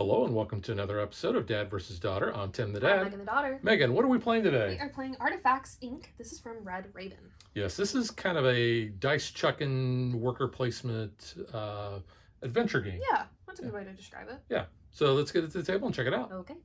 Hello and welcome to another episode of Dad versus Daughter. I'm Tim the I'm Dad. Megan the daughter. Megan, what are we playing today? We are playing Artifacts Inc. This is from Red Raven. Yes, this is kind of a dice chucking worker placement adventure game. Yeah, that's a good way to describe it. Yeah, so let's get it to the table and check it out. Okay.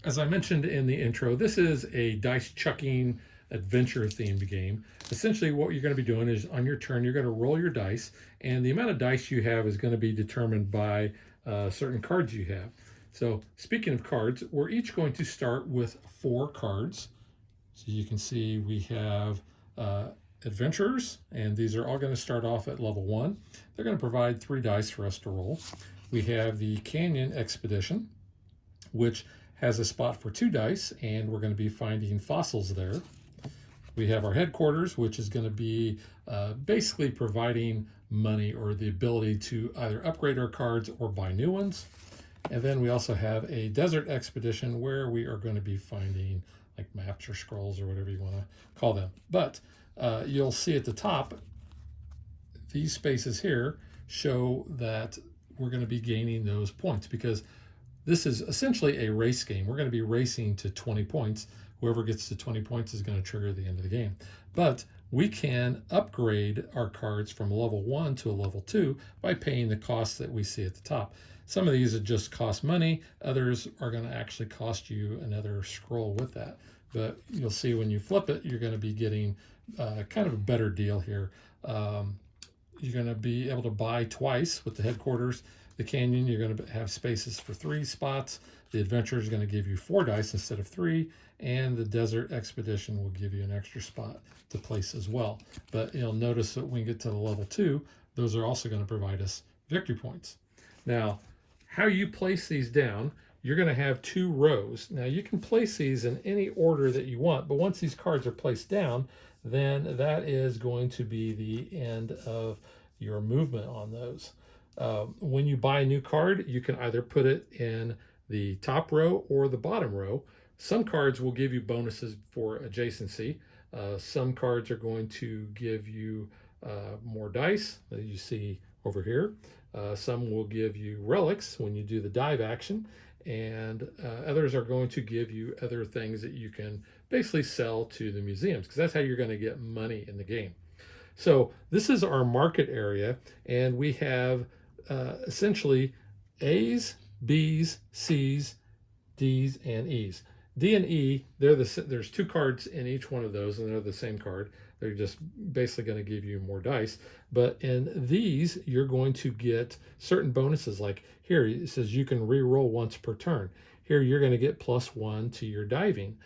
As I mentioned in the intro, this is a dice chucking adventure themed game. Essentially what you're going to be doing is on your turn you're going to roll your dice, and the amount of dice you have is going to be determined by certain cards you have. So speaking of cards, we're each going to start with 4 cards. So you can see we have adventurers, and these are all going to start off at level 1. They're going to provide 3 dice for us to roll. We have the Canyon Expedition, which has a spot for 2 dice, and we're going to be finding fossils there. We have our headquarters, which is going to be basically providing money or the ability to either upgrade our cards or buy new ones. And then we also have a desert expedition where we are going to be finding like maps or scrolls or whatever you want to call them. But you'll see at the top, these spaces here show that we're going to be gaining those points because this is essentially a race game. We're going to be racing to 20 points. Whoever gets to 20 points is going to trigger the end of the game. But we can upgrade our cards from a level 1 to a level 2 by paying the costs that we see at the top. Some of these just cost money. Others are going to actually cost you another scroll with that. But you'll see when you flip it, you're going to be getting kind of a better deal here. You're going to be able to buy twice with the headquarters. The Canyon, you're going to have spaces for 3 spots. The Adventure is going to give you 4 dice instead of 3, and the Desert Expedition will give you an extra spot to place as well. But you'll notice that when we get to the level 2, those are also going to provide us victory points. Now, how you place these down, you're going to have 2 rows. Now, you can place these in any order that you want, but once these cards are placed down, then that is going to be the end of your movement on those. When you buy a new card, you can either put it in the top row or the bottom row. Some cards will give you bonuses for adjacency. Some cards are going to give you more dice, that you see over here. Some will give you relics when you do the dive action, and others are going to give you other things that you can basically sell to the museums, because that's how you're going to get money in the game. So this is our market area, and we have essentially A's, B's, C's, D's, and E's. D and E, there's 2 cards in each one of those, and they're the same card. They're just basically going to give you more dice. But in these, you're going to get certain bonuses. Like here, it says you can re-roll once per turn. Here, you're going to get +1 to your diving.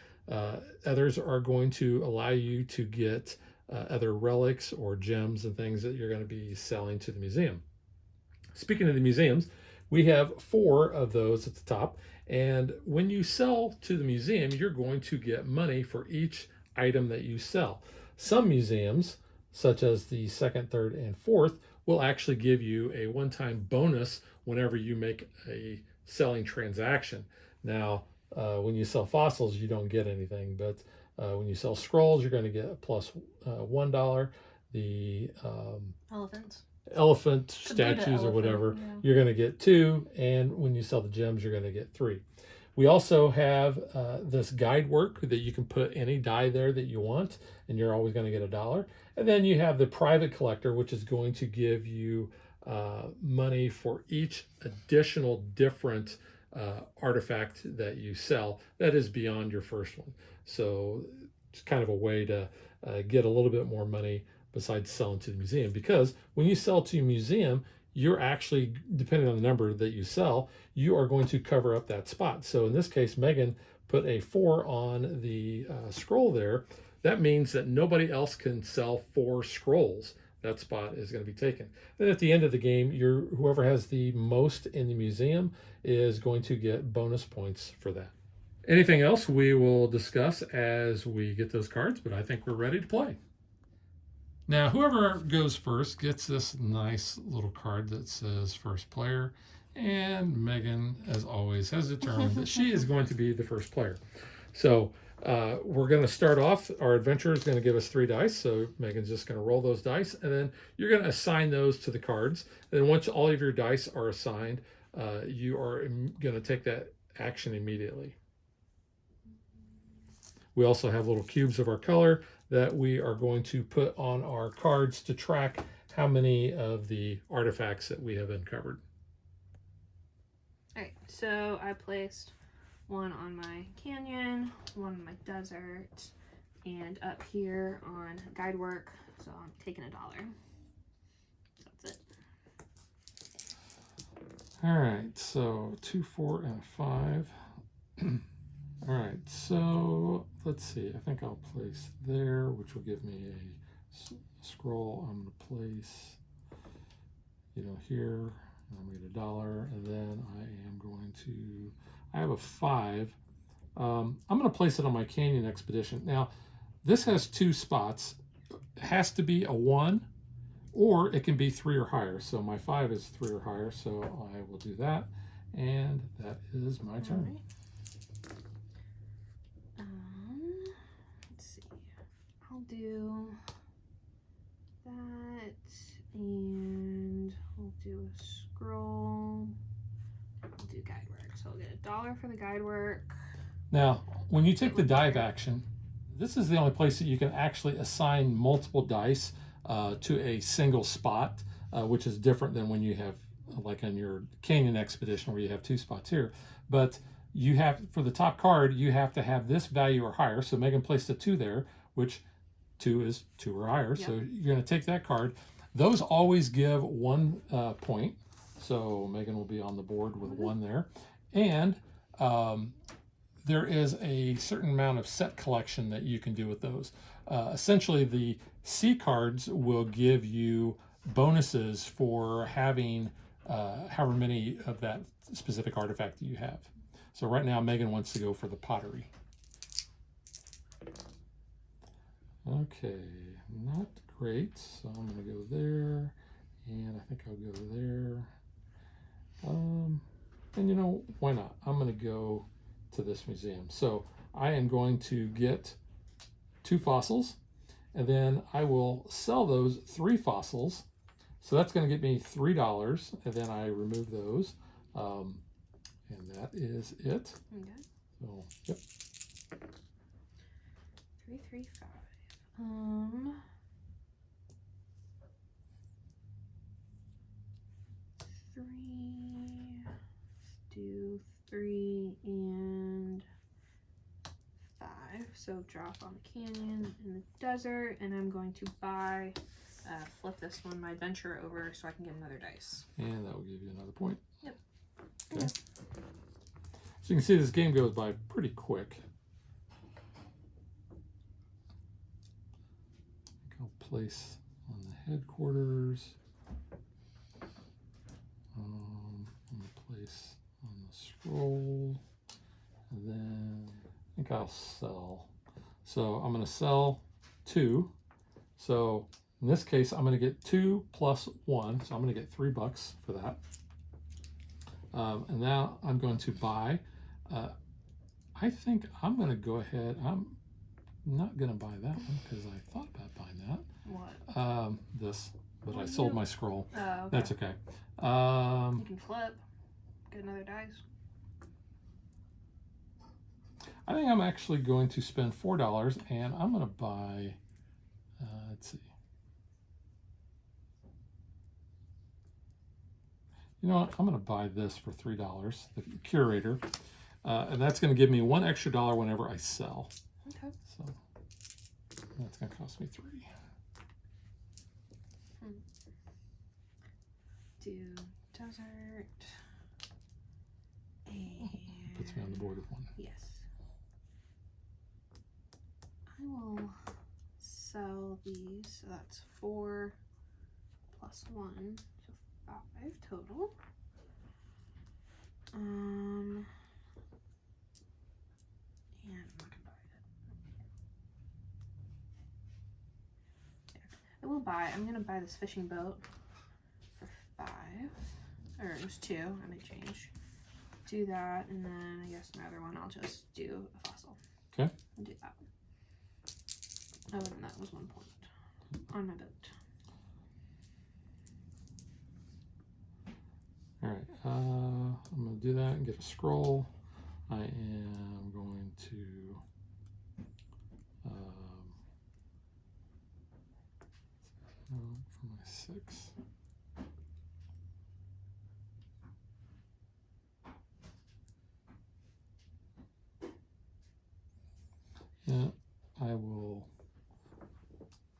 Others are going to allow you to get other relics or gems and things that you're going to be selling to the museum. Speaking of the museums, we have 4 of those at the top, and when you sell to the museum, you're going to get money for each item that you sell. Some museums, such as the 2nd, 3rd, and 4th, will actually give you a one-time bonus whenever you make a selling transaction. Now, when you sell fossils, you don't get anything, but when you sell scrolls, you're going to get $1. The elephant statues or whatever, yeah, you're going to get 2, and when you sell the gems, you're going to get 3. We also have this guide work that you can put any die there that you want, and you're always going to get $1. And then you have the private collector, which is going to give you money for each additional different artifact that you sell that is beyond your first one. So it's kind of a way to get a little bit more money besides selling to the museum, because when you sell to a museum, you're actually, depending on the number that you sell, you are going to cover up that spot. So in this case, Megan put a 4 on the scroll there. That means that nobody else can sell 4 scrolls. That spot is going to be taken. Then at the end of the game, whoever has the most in the museum is going to get bonus points for that. Anything else we will discuss as we get those cards, but I think we're ready to play. Now, whoever goes first gets this nice little card that says first player, and Megan, as always, has determined that she is going to be the first player. So we're going to start off. Our adventurer is going to give us 3 dice, so Megan's just going to roll those dice, and then you're going to assign those to the cards. And then once all of your dice are assigned, you are going to take that action immediately. We also have little cubes of our color that we are going to put on our cards to track how many of the artifacts that we have uncovered. All right, so I placed one on my canyon, one on my desert, and up here on guide work. So I'm taking $1. So that's it. All right, so 2, 4, and 5. All right, so let's see. I think I'll place there, which will give me a scroll. I'm going to place, here. I'm going to get $1, and then I am going to. I have a 5. I'm going to place it on my canyon expedition. Now, this has 2 spots. It has to be a 1, or it can be 3 or higher. So my 5 is 3 or higher, so I will do that, and that is my turn. Let's see. I'll do that, and we'll do a scroll. I'll do guide work. So I'll get $1 for the guide work. Now, when you take the dive action, this is the only place that you can actually assign multiple dice to a single spot, which is different than when you have, like on your canyon expedition where you have 2 spots here. But you have, for the top card, you have to have this value or higher. So Megan placed a 2 there, which 2 is 2 or higher. Yep. So you're going to take that card. Those always give 1 point. So Megan will be on the board with 1 there. And there is a certain amount of set collection that you can do with those. Essentially, the C cards will give you bonuses for having however many of that specific artifact that you have. So right now, Megan wants to go for the pottery. Okay, not great. So I'm going to go there, and I think I'll go there. And why not? I'm going to go to this museum. So I am going to get 2 fossils, and then I will sell those 3 fossils. So that's going to get me $3, and then I remove those. And that is it. Okay. So, yep. 3, 3, 5. 3. Let's do 3 and 5. So drop on the canyon in the desert, and I'm going to buy. Flip this one, my adventurer, over so I can get another dice. And that will give you another point. Yep. Okay. So you can see this game goes by pretty quick. I'll place on the headquarters. I'm going to place on the scroll. And then I think I'll sell. So I'm going to sell 2. So in this case, I'm going to get 2 plus 1. So I'm going to get $3 for that. And now I'm going to buy. I think I'm going to go ahead. I'm not going to buy that one because I thought about buying that. What? This, but I sold my scroll. Oh, okay. That's okay. You can flip. Get another dice. I think I'm actually going to spend $4, and I'm going to buy. Let's see. You know what? I'm going to buy this for $3, the curator, and that's going to give me $1 extra whenever I sell. Okay. So that's going to cost me 3. Do desert. And puts me on the board with 1. Yes. I will sell these. So that's 4 plus 1. 5 total. I will buy. I'm gonna buy this fishing boat for 5, or it was 2. I may change. Do that, and then I guess my other one I'll just do a fossil. Okay. And do that. Oh, and that was 1 point on my boat. All right. I'm gonna do that and get a scroll. I am going to for my 6. Yeah, I will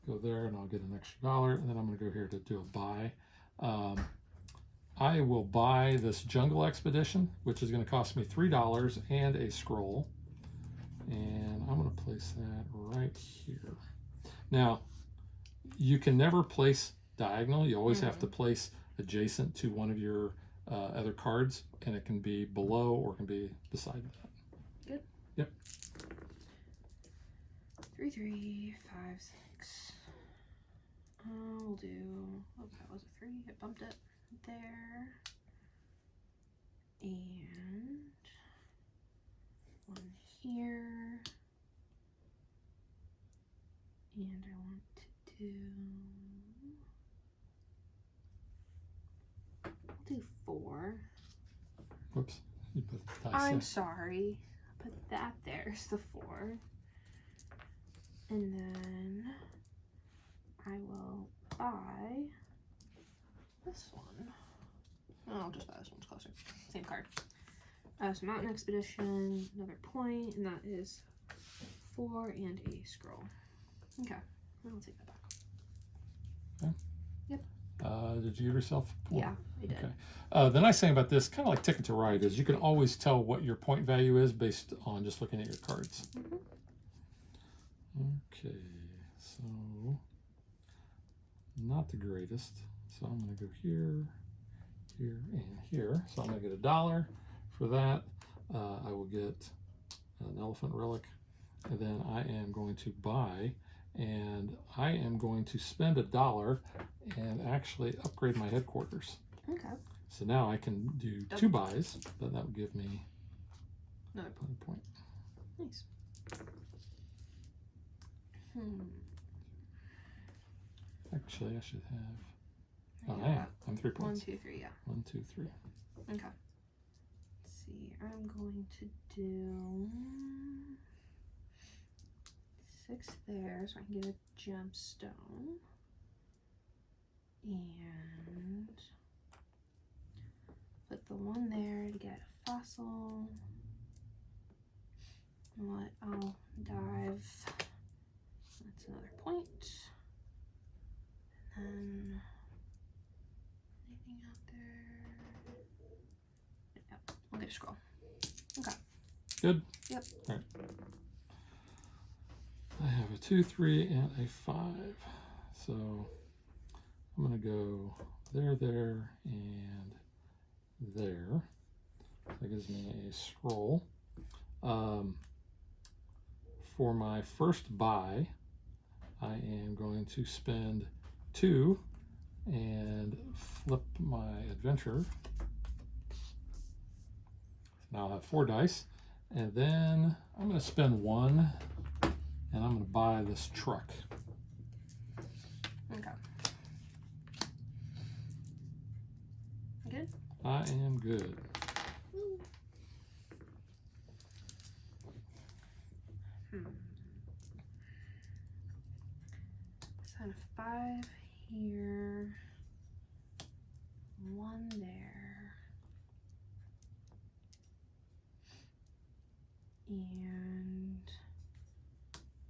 go there and I'll get an extra $1, and then I'm going to go here to do a buy. I will buy this Jungle Expedition, which is going to cost me $3 and a scroll, and I'm going to place that right here. Now, you can never place diagonal. You always have to place adjacent to one of your other cards, and it can be below or it can be beside that. Good. Yep. 3, 3, 5, 6. We'll do. Oh, that was a 3. I bumped it there. And 1 here. And I want to do. I'll do 4. Whoops. You put the dice I'm in. sorry. Put that there's the 4. And then I will buy this one. Oh, I'll just buy this one's closer. Same card. So Mountain Expedition, another point, and that is 4 and a scroll. Okay, I'll take that back. Okay. Yep. Did you give yourself a point? Yeah, I did. Okay. The nice thing about this, kind of like Ticket to Ride, is you can always tell what your point value is based on just looking at your cards. Okay, so not the greatest. So I'm going to go here, here, and here. So I'm going to get $1 for that. I will get an elephant relic, and then I am going to buy, and I am going to spend $1 and actually upgrade my headquarters. Okay. So now I can do 2 buys, but that would give me another point. Nice. Actually, I should have. Oh, Yeah. I am. I'm 3 points. 1, 2, 3. Yeah. 1, 2, 3. Okay. Let's see. I'm going to do 6 there, so I can get a gemstone, and put the 1 there to get a fossil. What? I'll dive. That's another point. And then anything out there? Yep, I'll get a scroll. Okay. Good? Yep. All right. I have a 2, 3, and a 5. So I'm going to go there, there, and there. That gives me a scroll. For my first buy, I am going to spend 2 and flip my adventure. Now I'll have 4 dice, and then I'm going to spend 1, and I'm going to buy this truck. Okay. Good? I am good. Sign a 5 here, 1 there, and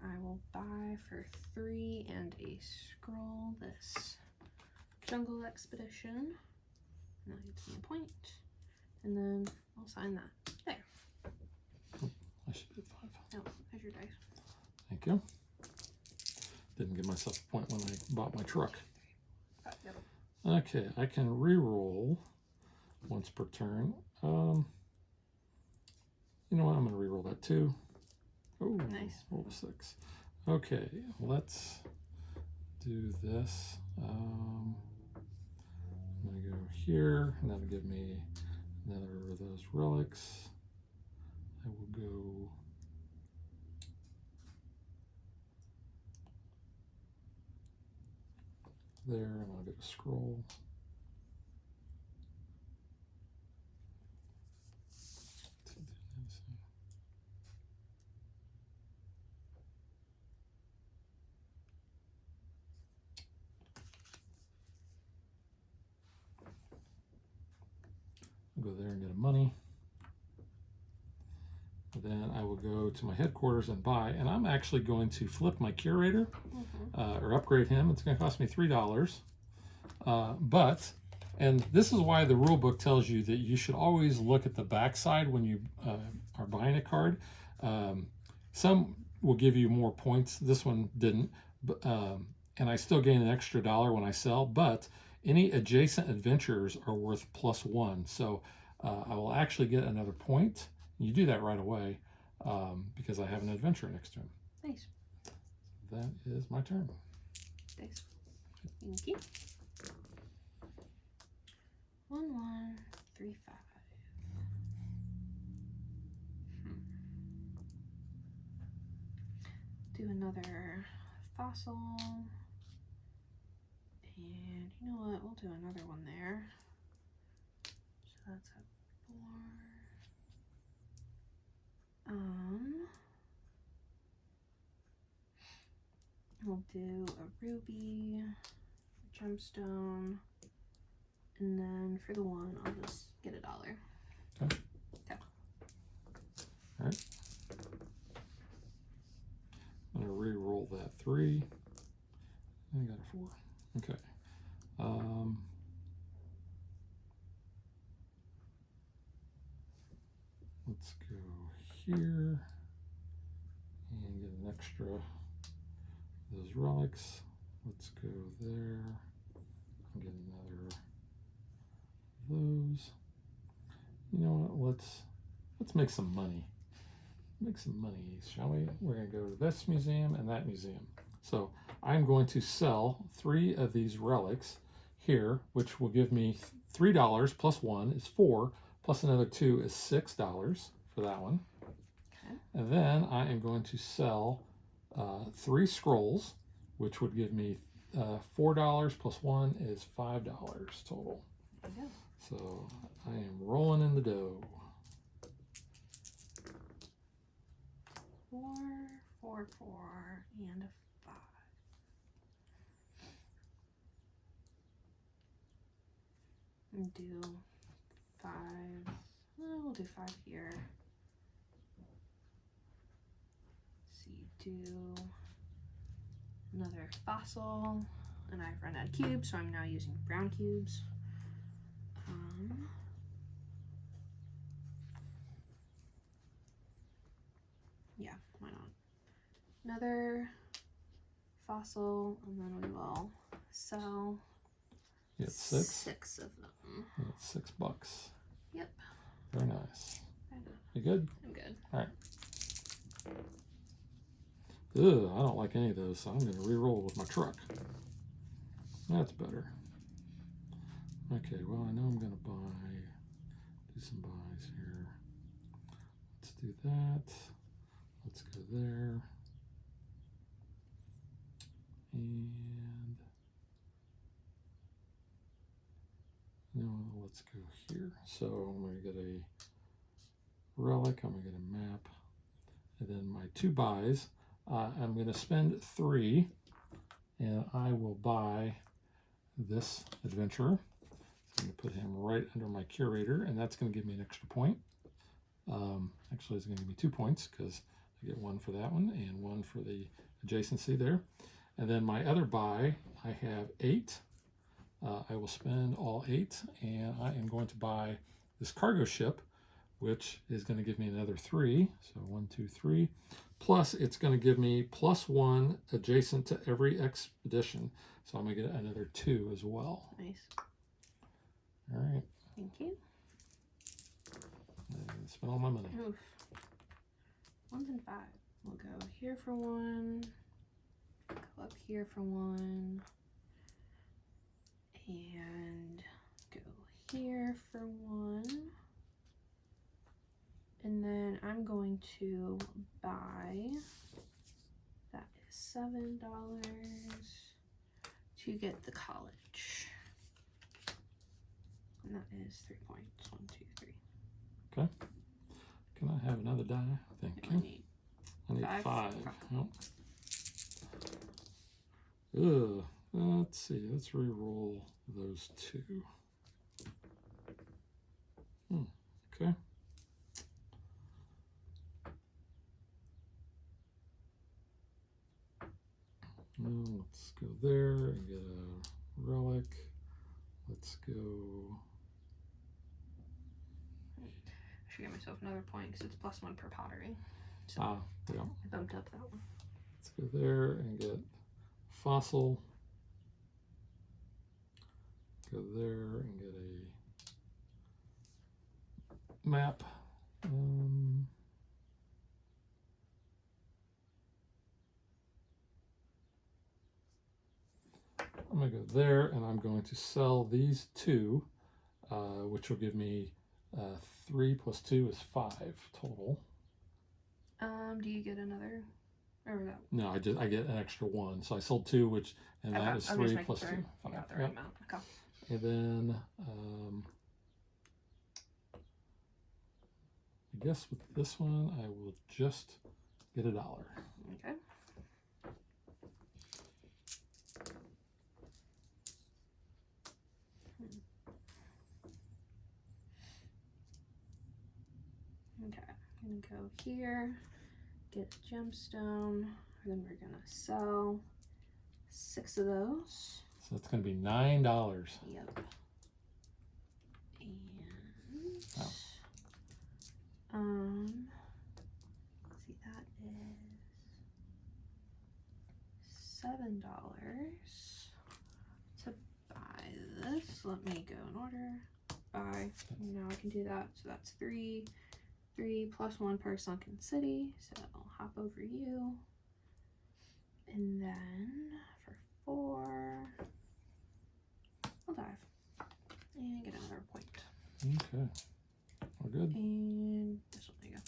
I will buy for 3 and a scroll this Jungle Expedition. And that gets me a point, and then I'll sign that there. I should be at 5. Oh, there's your dice. Thank you. Didn't give myself a point when I bought my truck. Yep. Okay, I can re-roll once per turn. You know what? I'm going to re-roll that too. Oh, Nice. roll a 6. Okay, let's do this. I'm going to go here, and that'll give me another of those relics. I will go there, and I'll get a scroll. I'll go there and get a money. Then I will go to my headquarters and buy, and I'm actually going to flip my curator or upgrade him. It's going to cost me $3. And this is why the rule book tells you that you should always look at the back side when you are buying a card. Some will give you more points. This one didn't. And I still gain an extra $1 when I sell, but any adjacent adventures are worth +1. So I will actually get another point. You do that right away because I have an adventure next to him. Nice. That is my turn. Thanks. Thank you. 1, 1, 3, 5. Do another fossil. And you know what? We'll do another one there. So that's a 4. We'll do a ruby, a gemstone, and then for the 1, I'll just get $1. Okay. Okay. All right. I'm going to re-roll that 3. I got a 4. Okay. Let's go here and get an extra of those relics. Let's go there and get another of those. You know what? Let's make some money. Make some money, shall we? We're going to go to this museum and that museum. So I'm going to sell 3 of these relics here, which will give me $3 plus 1 is 4, plus another 2 is $6 for that one. Okay. And then I am going to sell 3 scrolls, which would give me $4 plus 1 is $5 total. Okay. So I am rolling in the dough. 4, 4, 4, and a 5. And do 5. We'll do 5 here. Let's see, do another fossil, and I've run out of cubes, so I'm now using brown cubes. Yeah, why not? Another fossil, and then we will sell You get 6? 6 of them. You get $6. Yep. Very nice. I know. You good? I'm good. All right. Ugh, I don't like any of those, so I'm going to re-roll with my truck. That's better. Okay, well, I know I'm going to do some buys here. Let's do that. Let's go there. And no, let's go here. So I'm going to get a relic, I'm going to get a map, and then my 2 buys. I'm going to spend 3, and I will buy this adventurer. So I'm going to put him right under my curator, and that's going to give me an extra point. Actually, it's going to give me 2 points because I get 1 for that one and 1 for the adjacency there. And then my other buy, I have 8. I will spend all 8, and I am going to buy this cargo ship, which is going to give me another 3. So 1, 2, 3. Plus, it's going to give me +1 adjacent to every expedition. So I'm going to get another 2 as well. Nice. All right. Thank you. And spend all my money. Oof. 1s and 5. We'll go here for 1. Go up here for 1. And go here for 1. And then I'm going to buy, that is $7 to get the college. And that is 3 points. 1, 2, 3. Okay. Can I have another die? Thank I you. need I need 5. 5. Okay. Ugh. Let's see. Let's re-roll those 2. Okay. Let's go there and get a relic. Let's go. I should give myself another point because it's +1 per pottery. So Yeah. I bumped up that one. Let's go there and get fossil. Go there and get a map. I'm going to go there and I'm going to sell these 2, which will give me 3 plus 2 is 5 total. Do you get another? Or that? No, I get an extra 1. So I sold 2, and that is 3 plus 2. 5. Got the right amount. Okay. And then I guess with this one I will just get $1. Okay. Okay, I'm gonna go here, get a gemstone, and then we're gonna sell 6 of those. So that's gonna be $9. Yep. And wow. see, that is $7 to buy this. Let me go in order. Buy. Now I can do that. So that's 3 plus 1 per sunken city. So I'll hop over you. And then for 4, I'll dive. And get another point. Okay. We're good. And this one, there you go.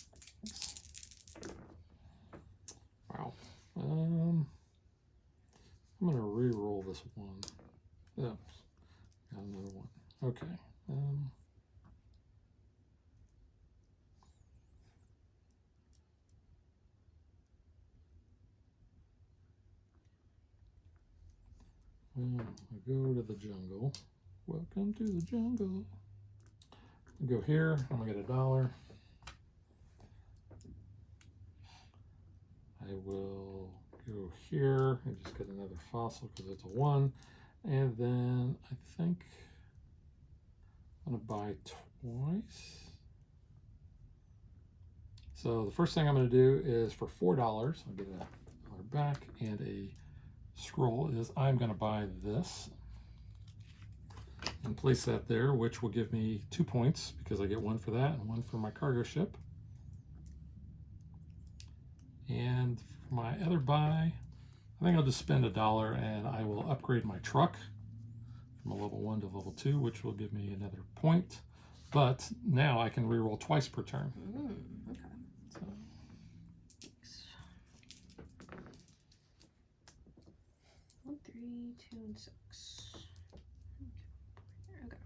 Wow. I'm gonna re-roll this 1. Oops. Got another 1. Okay. I go to the jungle. Welcome to the jungle. Go here. I'm gonna get $1. I will go here and just get another fossil because it's a 1. And then I think I'm gonna buy twice. So the first thing I'm gonna do is for $4, I'll get $1 back, and a scroll is I'm gonna buy this and place that there, which will give me 2 points because I get 1 for that and 1 for my cargo ship. And for my other buy, I think I'll just spend $1 and I will upgrade my truck from a level 1 to level 2, which will give me another point. But now I can reroll twice per turn. Okay. So. Thanks. 1, 3, 2, and 6. Okay.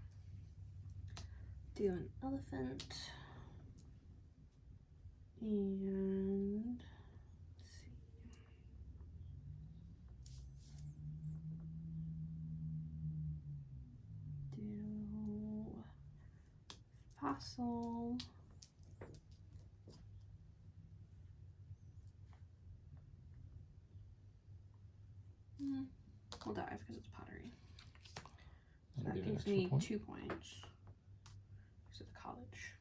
Do an elephant. And let's see. Do fossil. I'll dive because it's pottery. So that gives me 2 points. So the college.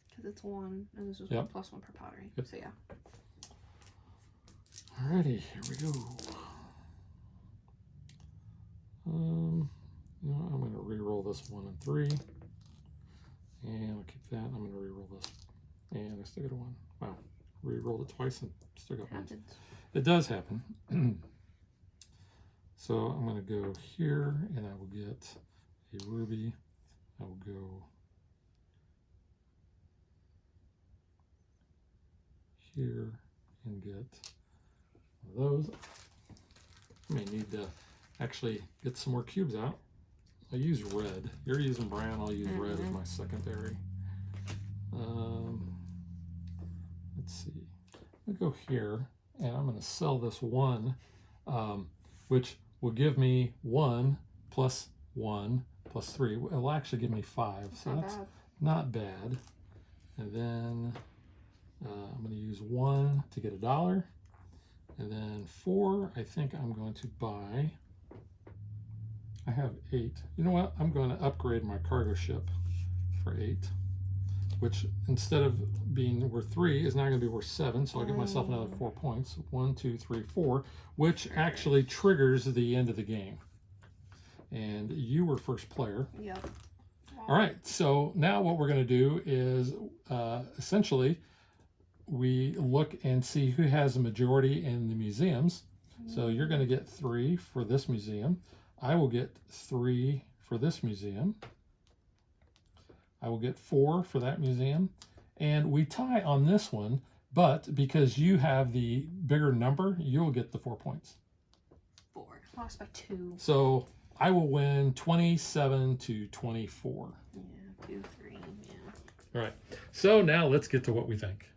Because it's 1, and this is 1 plus 1 per pottery. Yep. So yeah. Alrighty, here we go. You know, I'm going to re-roll this 1 and 3, and I'll keep that. I'm going to re-roll this, and I still get a 1. Wow, re-rolled it twice and still got ones. Happens. It does happen. So I'm going to go here, and I will get a ruby. I will go here and get one of those. I may need to actually get some more cubes out. I use red. You're using brown. I'll use red as my secondary. Let's see. I'll go here, and I'm going to sell this one, which will give me 1 plus 1 plus 3. It'll actually give me 5, so that's not bad. And then I'm going to use 1 to get $1, and then 4. I think I'm going to buy. I have 8. You know what? I'm going to upgrade my cargo ship for 8, which instead of being worth 3 is now going to be worth 7. So I'll get myself another 4 points. 1, 2, 3, 4, which actually triggers the end of the game. And you were first player. Yep. Wow. All right. So now what we're going to do is essentially we look and see who has a majority in the museums. So you're going to get 3 for this museum. I will get 3 for this museum. I will get 4 for that museum. And we tie on this one, but because you have the bigger number, you'll get the 4 points. 4. Lost by 2. So I will win 27 to 24. Yeah, 2, 3, yeah. All right. So now let's get to what we think.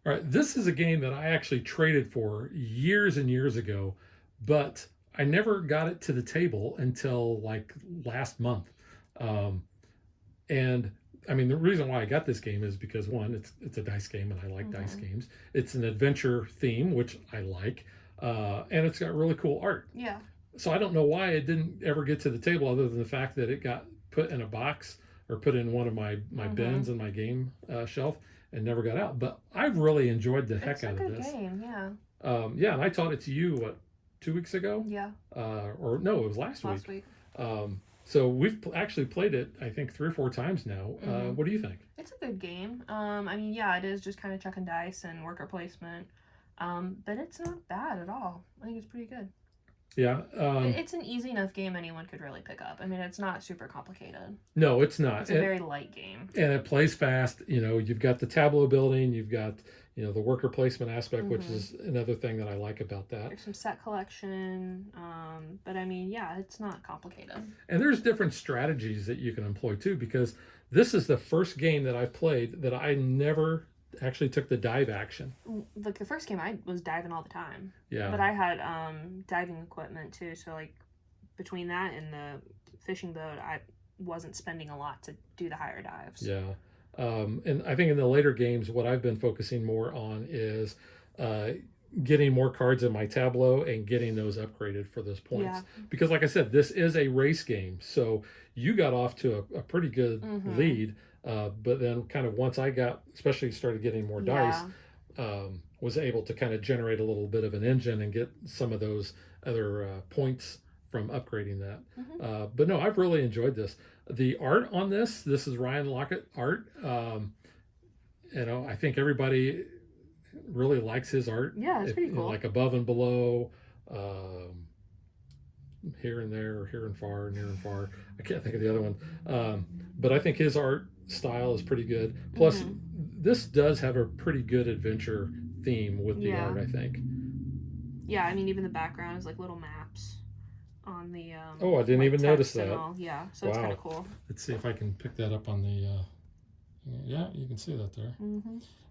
All right, this is a game that I actually traded for years and years ago, but I never got it to the table until like last month. And I mean, the reason why I got this game is because one, it's a dice game, and I like dice games. It's an adventure theme, which I like, and it's got really cool art. Yeah. So I don't know why it didn't ever get to the table, other than the fact that it got put in a box or put in one of my bins in my game shelf and never got out. But I've really enjoyed the heck out of this. It's a good game, yeah. Yeah, and I taught it to you, what, 2 weeks ago? Yeah. Or no, it was last week. So we've actually played it, I think, 3 or 4 times now. What do you think? It's a good game. I mean, yeah, it is just kind of chucking dice and worker placement. But it's not bad at all. I think it's pretty good. Yeah. It's an easy enough game anyone could really pick up. I mean, it's not super complicated. No, it's not. It's a very light game. And it plays fast. You know, you've got the tableau building, you've got, you know, the worker placement aspect, which is another thing that I like about that. There's some set collection. But I mean, yeah, it's not complicated. And there's different strategies that you can employ too, because this is the first game that I've played that I never actually took the dive action. Like the first game, I was diving all the time. Yeah. But I had diving equipment too, so like between that and the fishing boat, I wasn't spending a lot to do the higher dives. Yeah. And I think in the later games, what I've been focusing more on is getting more cards in my tableau and getting those upgraded for those points. Yeah. Because like I said, this is a race game. So you got off to a pretty good lead. But then kind of once I got, especially started getting more dice, was able to kind of generate a little bit of an engine and get some of those other points from upgrading that. But no, I've really enjoyed this. The art on this is Ryan Lockett art. You know, I think everybody really likes his art. Yeah, it's pretty cool. Like above and below, here and there, here and far, near and far. I can't think of the other one. But I think his art style is pretty good. Plus, this does have a pretty good adventure theme with the art, I think. Yeah, I mean, even the background is like little maps on the oh, I didn't even notice that. Yeah, so it's kind of cool. Let's see if I can pick that up on the yeah, you can see that there.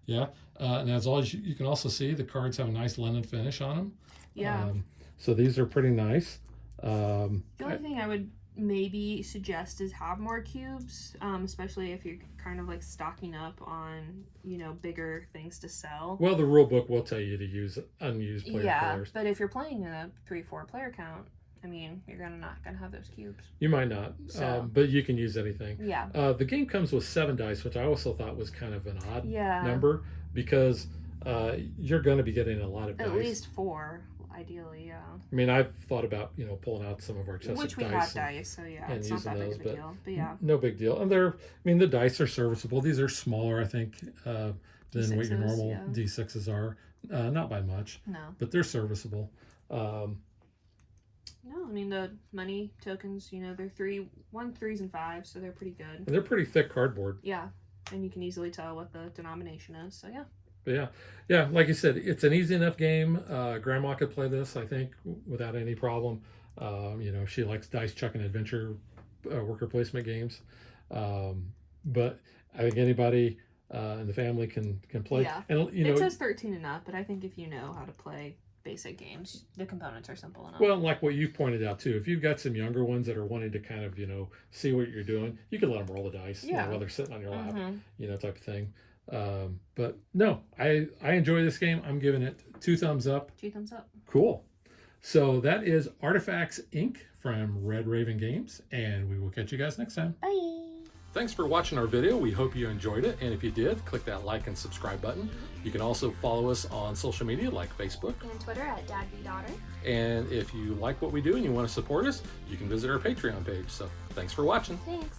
Yeah, and as always, you can also see the cards have a nice linen finish on them. Yeah. So these are pretty nice. The only thing I would maybe suggest is have more cubes, especially if you're kind of like stocking up on, you know, bigger things to sell. Well, the rule book will tell you to use unused player colors. But if you're playing in a 3-4 player count, I mean, you're not gonna have those cubes. You might not, but you can use anything. Yeah. The game comes with 7 dice, which I also thought was kind of an odd Yeah. number, because you're going to be getting a lot of dice. At least 4, ideally, yeah. I mean, I've thought about, pulling out some of our chest Which of we dice. have dice, so yeah, and it's not using that big those, of a deal. But yeah. No big deal. And the dice are serviceable. These are smaller, I think, than what your D6s, normal yeah. D6s are. Not by much, No. but they're serviceable. No, I mean, the money tokens, they're 3s and 5s, so they're pretty good. And they're pretty thick cardboard. Yeah, and you can easily tell what the denomination is, so yeah. But yeah, like you said, it's an easy enough game. Grandma could play this, I think, without any problem. She likes dice chucking adventure worker placement games. But I think anybody in the family can play. Yeah, and it says 13 and up, but I think if you know how to play basic games, the components are simple enough. Well, like what you've pointed out too, if you've got some younger ones that are wanting to kind of see what you're doing, you can let them roll the dice, while they're sitting on your lap, type of thing. But no, I enjoy this game. I'm giving it 2 thumbs up. 2 thumbs up. Cool. So that is Artifacts Inc. from Red Raven Games, and we will catch you guys next time. Bye. Thanks for watching our video. We hope you enjoyed it, and if you did, click that like and subscribe button. You can also follow us on social media like Facebook And Twitter at DadBeDaughter. and if you like what we do and you want to support us, you can visit our Patreon page. So thanks for watching. Thanks.